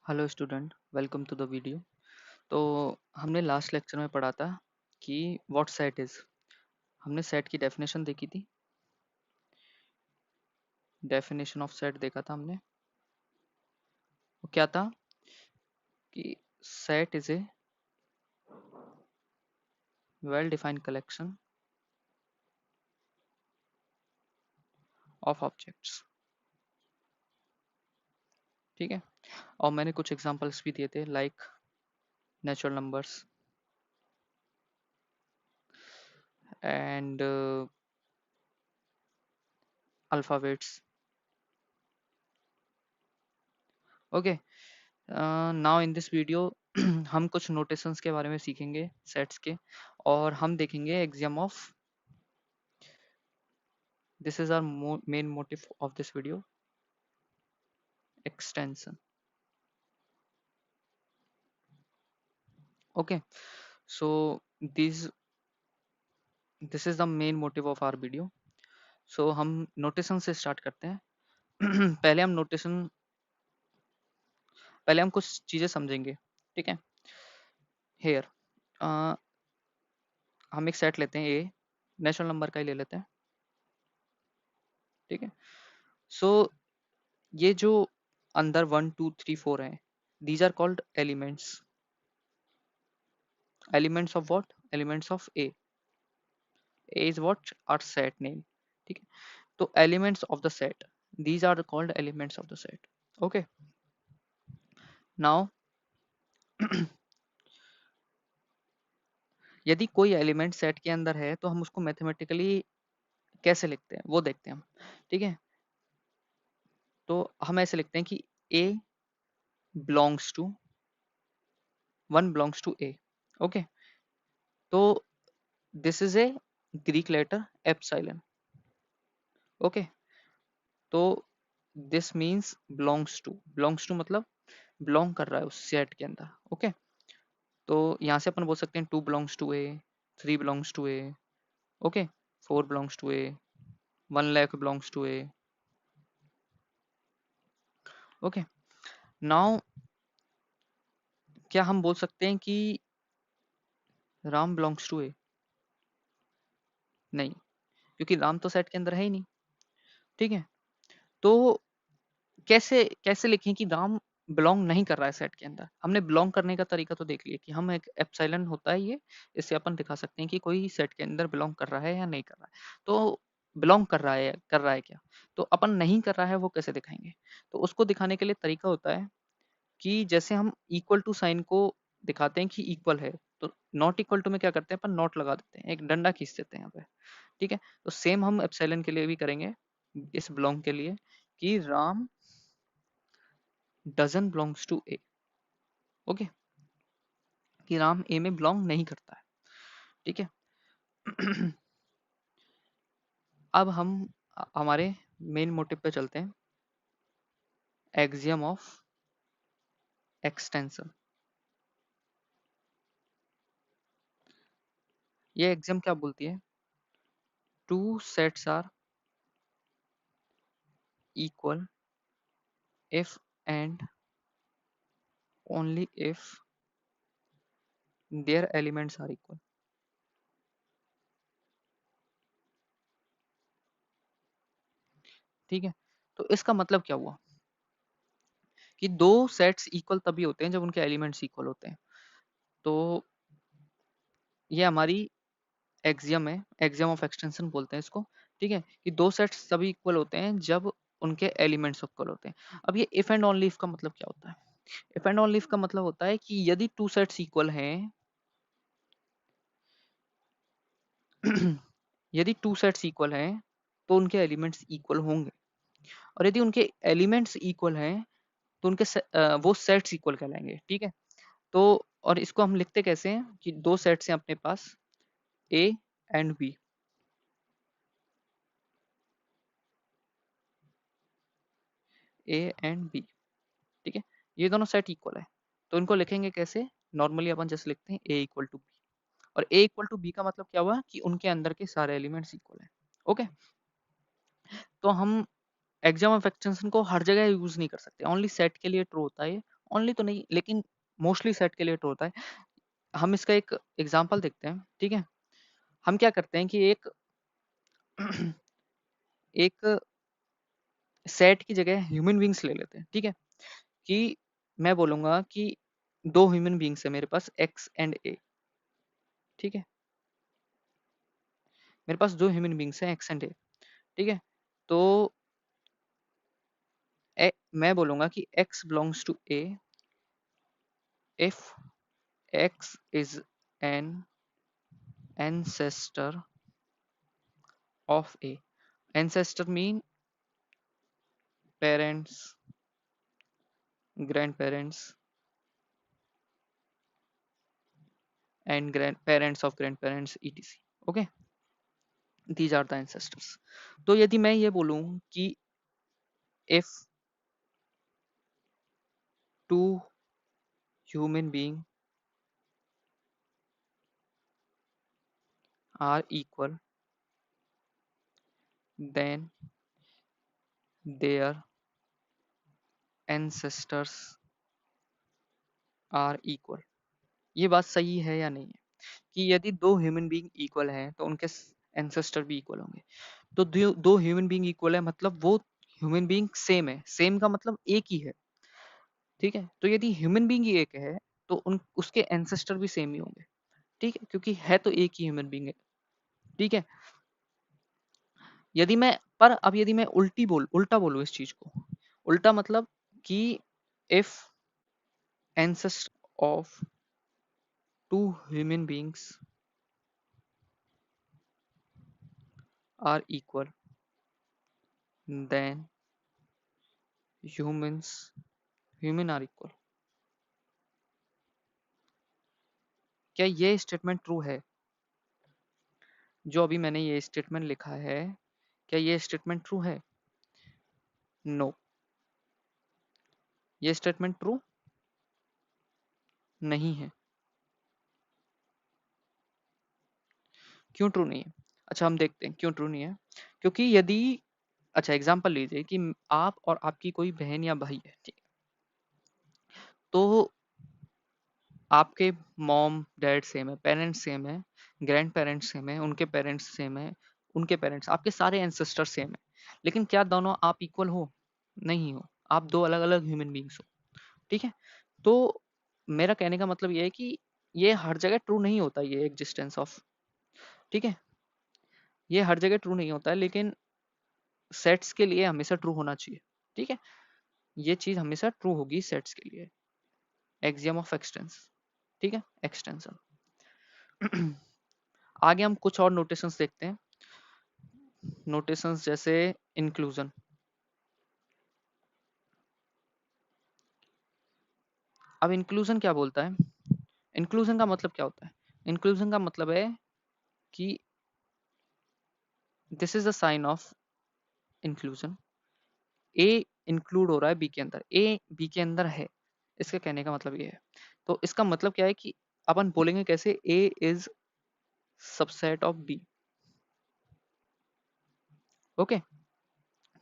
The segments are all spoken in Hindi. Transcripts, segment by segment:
Hello student, welcome to the video. तो हमने लास्ट लेक्चर में पढ़ा था कि व्हाट सेट इज। हमने सेट की डेफिनेशन देखी थी। डेफिनेशन ऑफ सेट देखा था हमने। वो क्या था कि set is a well defined collection of objects. ठीक है। और मैंने कुछ एग्जांपल्स भी दिए थे like natural numbers and alphabets. Okay. Now in this video हम कुछ नोटेशंस के बारे में सीखेंगे सेट्स के, और हम देखेंगे exam of. This is our main motive of this video, extension. Okay, so this is the main motive of our video. So हम नोटेशन से स्टार्ट करते हैं। पहले हम कुछ चीजें समझेंगे। ठीक है। हेयर हम एक सेट लेते हैं, ए नेचुरल नंबर का ही ले लेते हैं। ठीक है। सो ये जो अंदर 1 2 3 4 है, these are called elements. Elements of what? Elements of A. A is what? Our set name. ठीक है। तो elements of the set, these are called elements of the set. Okay, now यदि कोई एलिमेंट सेट के अंदर है तो हम उसको मैथमेटिकली कैसे लिखते हैं वो देखते हैं हम। ठीक है। तो हम ऐसे लिखते हैं कि a belongs to 1 belongs to a. Okay. तो this is a Greek letter epsilon. Okay. तो दिस मींस belongs to मतलब बिलोंग कर रहा है उस सेट के अंदर। ओके। तो यहाँ से अपन बोल सकते हैं 2 belongs to a, 3 belongs to a, okay, 4 belongs to a, 1 lakh belongs to a. Okay. Now क्या हम बोल सकते हैं कि राम belongs to a? नहीं, क्योंकि राम तो सेट के अंदर है ही नहीं। ठीक है। तो कैसे कैसे लिखें कि राम बिलोंग नहीं कर रहा है सेट के अंदर? हमने बिलोंग करने का तरीका तो देख लिया कि हम एक एप्सिलॉन होता है ये, इससे अपन दिखा सकते हैं कि कोई सेट के अंदर बिलोंग कर रहा है या नहीं कर रहा है। तो बिलोंग कर रहा है क्या? तो अपन नहीं कर रहा है वो कैसे दिखाएंगे? तो उसको दिखाने के लिए तरीका होता है कि जैसे हम इक्वल टू साइन को दिखाते हैं कि इक्वल है, तो नॉट इक्वल टू में क्या करते हैं अपन? नॉट लगा देते हैं, एक डंडा खींच देते हैं यहाँ पे। ठीक है। तो सेम हम एप्सिलॉन के लिए भी करेंगे, इस बिलोंग के लिए, कि Ram doesn't belongs to A. Okay. कि राम ए में बिलोंग नहीं करता है। ठीक है। अब हम हमारे मेन मोटिव पे चलते हैं, एक्सियम ऑफ एक्सटेंशन। ये एक्सियम क्या बोलती है? Two sets are equal if and only if their elements are equal. ठीक है। तो इसका मतलब क्या हुआ कि दो सेट्स इक्वल तभी होते हैं जब उनके एलिमेंट्स इक्वल होते हैं। तो ये हमारी एक्सियम है, एक्सियम ऑफ एक्सटेंशन बोलते हैं इसको। ठीक है। कि दो सेट्स तभी इक्वल होते हैं जब उनके एलिमेंट्स इक्वल होते हैं। अब ये इफ एंड ओनली इफ का मतलब क्या होता है? इफ एंड ओनली इफ का मतलब होता है कि यदि टू सेट्स इक्वल हैं यदि टू सेट्स इक्वल हैं तो उनके एलिमेंट्स इक्वल होंगे, और यदि उनके एलिमेंट्स इक्वल हैं तो वो सेट्स इक्वल कहलाएंगे। ठीक है। तो और इसको हम लिखते कैसे हैं कि दो सेट्स हैं अपने पास, A and B. A and B. ठीक है। ये दोनों सेट इक्वल है, तो इनको लिखेंगे कैसे? नॉर्मली अपन जैसे लिखते हैं ए इक्वल टू बी। और ए इक्वल टू बी का मतलब क्या हुआ कि उनके अंदर के सारे एलिमेंट्स इक्वल हैं। ओके। तो हम एक्सियम ऑफ एक्सटेंशन को हर जगह यूज नहीं कर सकते, ओनली सेट के लिए ट्रू होता है ये, ओनली तो नहीं, लेकिन मोस्टली सेट के लिए ट्रू होता है। हम इसका एक एग्जांपल देखते हैं, ठीक है। हम क्या करते हैं कि एक एक सेट की जगह ह्यूमन बींग्स ले लेते हैं, ठीक है। कि मैं बोलूंगा कि दो ह्यूमन बींग्स है मेरे पास, एक्स एंड ए, ठीक है। मेरे पास दो ह्यूमन बींग्स हैं, एक्स एंड ए, ठीक है। तो मैं बोलूंगा कि x belongs to a if x is an ancestor of a. Ancestor mean parents, grandparents, and grandparents of grandparents, etc. Okay, these are the ancestors. तो यदि मैं ये बोलूं कि if two human beings are equal, then their ancestors are equal. ये बात सही है या नहीं है कि यदि दो ह्यूमन बीइंग इक्वल हैं तो उनके एंसेस्टर भी इक्वल होंगे। तो दो ह्यूमन बीइंग इक्वल है मतलब वो ह्यूमन बीइंग सेम है, सेम का मतलब एक ही है, ठीक है। तो यदि ह्यूमन बीइंग ही एक है तो उन उसके एंसेस्टर भी सेम ही होंगे, ठीक है, क्योंकि है तो एक ही ह्यूमन बीइंग है, ठीक है। यदि मैं अब यदि मैं उल्टा बोलूं इस चीज को, उल्टा मतलब कि if ancestor of two human beings are equal then human are equal. क्या ये स्टेटमेंट ट्रू है? जो अभी मैंने ये स्टेटमेंट लिखा है, क्या ये स्टेटमेंट ट्रू है? नो, ये स्टेटमेंट ट्रू नहीं है। क्यों ट्रू नहीं है? अच्छा, हम देखते हैं क्यों ट्रू नहीं है। क्योंकि यदि, अच्छा एग्जांपल लीजिए कि आप और आपकी कोई बहन या भाई है, ठीक है। तो आपके मॉम डैड सेम है, पेरेंट्स सेम है, ग्रैंड पेरेंट्स सेम है, उनके पेरेंट्स सेम है, उनके पेरेंट्स, आपके सारे एंसेस्टर सेम है। लेकिन क्या दोनों आप इक्वल हो? नहीं हो, आप दो अलग अलग ह्यूमन बींग्स हो, ठीक है। तो मेरा कहने का मतलब ये है कि ये हर जगह ट्रू नहीं होता, ये एग्जिस्टेंस ऑफ, ठीक है, ये हर जगह ट्रू नहीं होता है, लेकिन सेट्स के लिए हमेशा ट्रू होना चाहिए, ठीक है। ये चीज हमेशा ट्रू होगी सेट्स के लिए, एक्सियम ऑफ एक्सटेंस, ठीक है, एक्सटेंशन। आगे हम कुछ और नोटेशंस देखते हैं, नोटेशंस जैसे इंक्लूजन। अब इंक्लूजन क्या बोलता है? इंक्लूजन का मतलब क्या होता है? इंक्लूजन का मतलब है कि this is the sign of inclusion. A include हो रहा है बी के अंदर, ए बी के अंदर है, इसके कहने का मतलब ये है। तो इसका मतलब क्या है कि अपन बोलेंगे कैसे, A is subset of B, okay,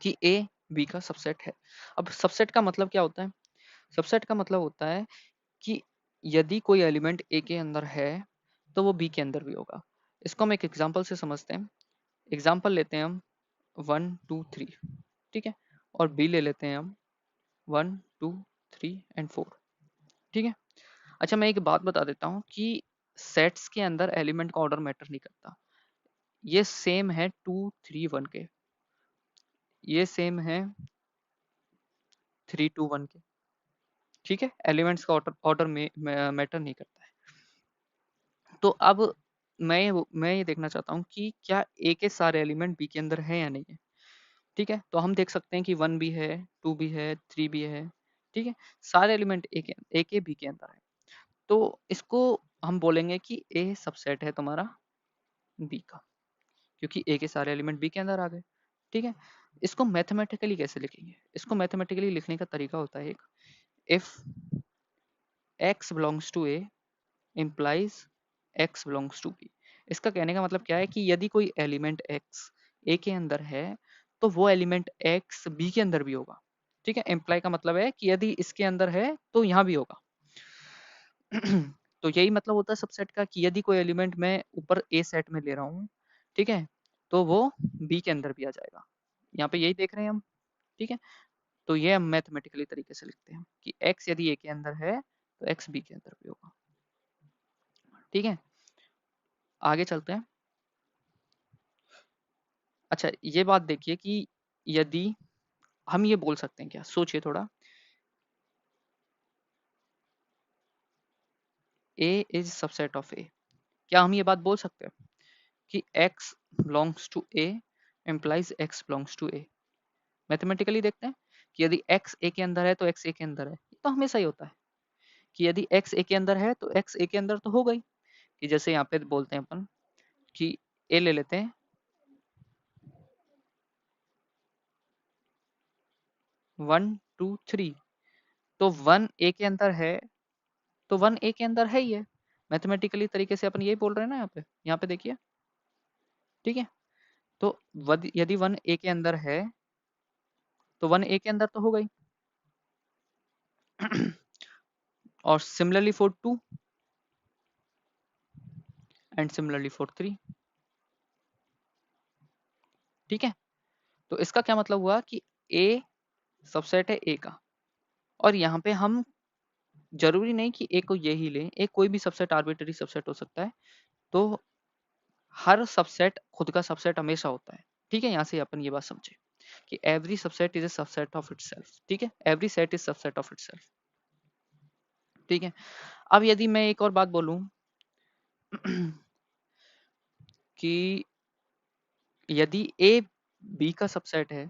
कि ए बी का सबसेट है। अब सबसेट का मतलब क्या होता है? सबसेट का मतलब होता है कि यदि कोई एलिमेंट ए के अंदर है तो वो बी के अंदर भी होगा। इसको हम एक एग्जांपल से समझते हैं। एग्जांपल लेते हैं हम 1 2 3, ठीक है, और बी ले लेते हैं हम 1 2 3 एंड 4, ठीक है। अच्छा, मैं एक बात बता देता हूँ कि सेट्स के अंदर एलिमेंट का ऑर्डर मैटर नहीं करता। ये सेम है 2 3 1 के, ये सेम है 3 2 1 के, ठीक है। एलिमेंट्स का ऑर्डर ऑर्डर में मैटर नहीं करता है। तो अब मैं ये देखना चाहता हूँ कि क्या ए के सारे एलिमेंट बी के अंदर है या नहीं है, ठीक है। तो हम देख सकते हैं कि 1 भी है, 2 भी है, 3 भी है, ठीक है। सारे एलिमेंट ए के बी के अंदर है। तो इसको हम बोलेंगे कि ए सबसेट है तुम्हारा बी का, क्योंकि ए के सारे एलिमेंट बी के अंदर आ गए, ठीक है। इसको मैथमेटिकली कैसे लिखेंगे? इसको मैथमेटिकली लिखने का तरीका होता है एक, if x belongs to a implies x belongs to b। इसका कहने का मतलब क्या है कि यदि कोई एलिमेंट x a के अंदर है तो वो एलिमेंट x b के अंदर भी होगा, ठीक है, इम्प्लाई का मतलब है कि यदि इसके अंदर है तो यहाँ भी होगा। तो यही मतलब होता है सबसेट का कि यदि कोई एलिमेंट मैं ऊपर ए सेट में ले रहा हूँ, ठीक है, तो वो बी के अंदर भी आ जाएगा। यहाँ पे यही देख रहे हैं हम, ठीक है। तो ये हम मैथमेटिकली तरीके से लिखते हैं कि x यदि a के अंदर है तो x b के अंदर भी होगा, ठीक है। आगे चलते हैं। अच्छा, ये बात देखिए कि यदि हम ये बोल सकते हैं, क्या सोचिए थोड़ा, a is subset of a, क्या हम ये बात बोल सकते हैं कि x belongs to a implies x belongs to a? Mathematically देखते हैं कि यदि x a के अंदर है तो x a के अंदर है, ये तो हमेशा ही होता है कि यदि x a के अंदर है तो x a के अंदर तो हो गई। कि जैसे यहाँ पे बोलते हैं अपन कि a ले लेते हैं 1 2 3, तो 1 a के अंदर है तो 1 a के अंदर है ही है। मैथमेटिकली तरीके से अपन यही बोल रहे हैं ना यहाँ पे देखिए, ठीक है। तो यदि 1 a के अंदर है तो 1 a के अंदर तो हो गई। और similarly for 2 and similarly for 3, ठीक है। तो इसका क्या मतलब हुआ कि a सबसेट है a का, और यहाँ पे हम जरूरी नहीं कि a को ये ही लें, एक कोई भी सबसेट आर्बिट्ररी सबसेट हो सकता है। तो हर सबसेट खुद का सबसेट हमेशा होता है, ठीक है। यहाँ से अपन ये बात समझे कि every subset is a subset of itself, ठीक है। Every set is subset of itself, ठीक है। अब यदि मैं एक और बात बोलूं कि यदि a b का सबसेट है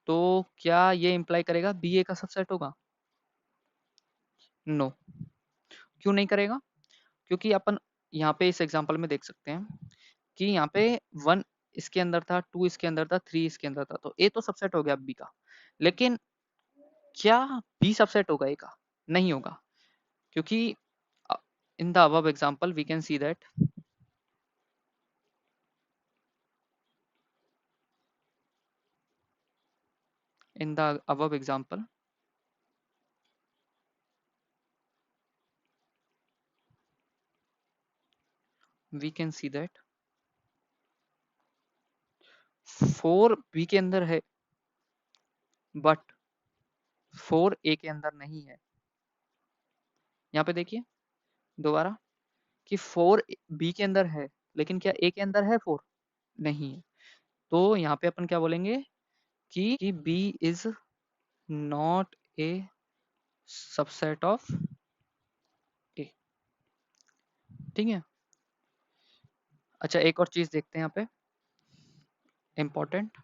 तो क्या ये इंप्लाई करेगा b a का सबसेट होगा? नो। क्यों नहीं करेगा? क्योंकि अपन यहाँ पे इस एग्जांपल में देख सकते हैं कि यहाँ पे 1 इसके अंदर था, 2 इसके अंदर था, 3 इसके अंदर था, तो a तो सबसेट हो गया b का। लेकिन क्या b सबसेट होगा a का? नहीं होगा, क्योंकि in the above example we can see that in the above example we can see that 4 b के अंदर है बट 4 a के अंदर नहीं है। यहाँ पे देखिए दोबारा कि 4 b के अंदर है, लेकिन क्या a के अंदर है 4? नहीं है। तो यहाँ पे अपन क्या बोलेंगे कि b is not a subset of a, ठीक है। अच्छा, एक और चीज देखते हैं यहाँ पे इम्पोर्टेंट,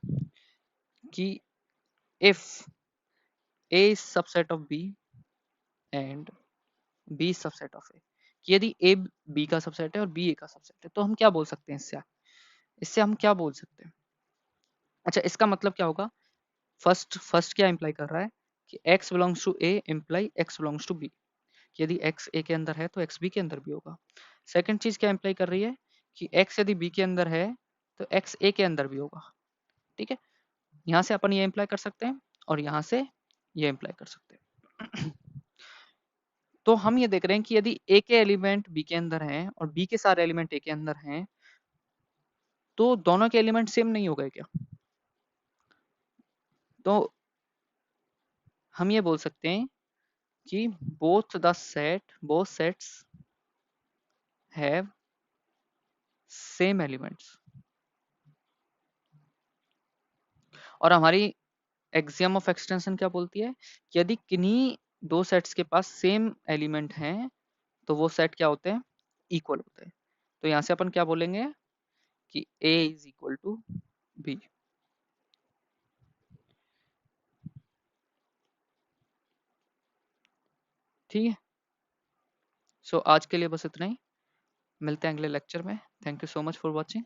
कि if a is subset of b and b is subset of a, कि यदि a b का सबसेट है और b a का सबसेट है, तो हम क्या बोल सकते हैं इससे हम क्या बोल सकते हैं? अच्छा, इसका मतलब क्या होगा? फर्स्ट क्या इंप्लाई कर रहा है कि x belongs to a implies x belongs to b, यदि x a के अंदर है तो x b के अंदर भी होगा। सेकंड चीज क्या इंप्लाई कर रही है कि x यदि b के अंदर है तो x a के अंदर भी होगा, ठीक है। यहाँ से अपन ये इंप्लाई कर सकते हैं और यहाँ से ये इंप्लाई कर सकते हैं। तो हम ये देख रहे हैं कि यदि a के एलिमेंट b के अंदर हैं और b के सारे एलिमेंट a के अंदर हैं, तो दोनों के एलिमेंट सेम नहीं हो गए क्या? तो हम ये बोल सकते हैं कि both sets have same elements, और हमारी एक्सियम ऑफ एक्सटेंशन क्या बोलती है कि यदि किन्हीं दो सेट्स के पास सेम एलिमेंट हैं तो वो सेट क्या होते हैं? इक्वल होते हैं। तो यहाँ से अपन क्या बोलेंगे कि A is equal to B। ठीक है। सो आज के लिए बस इतना ही, मिलते हैं अगले लेक्चर में। Thank you so much for watching.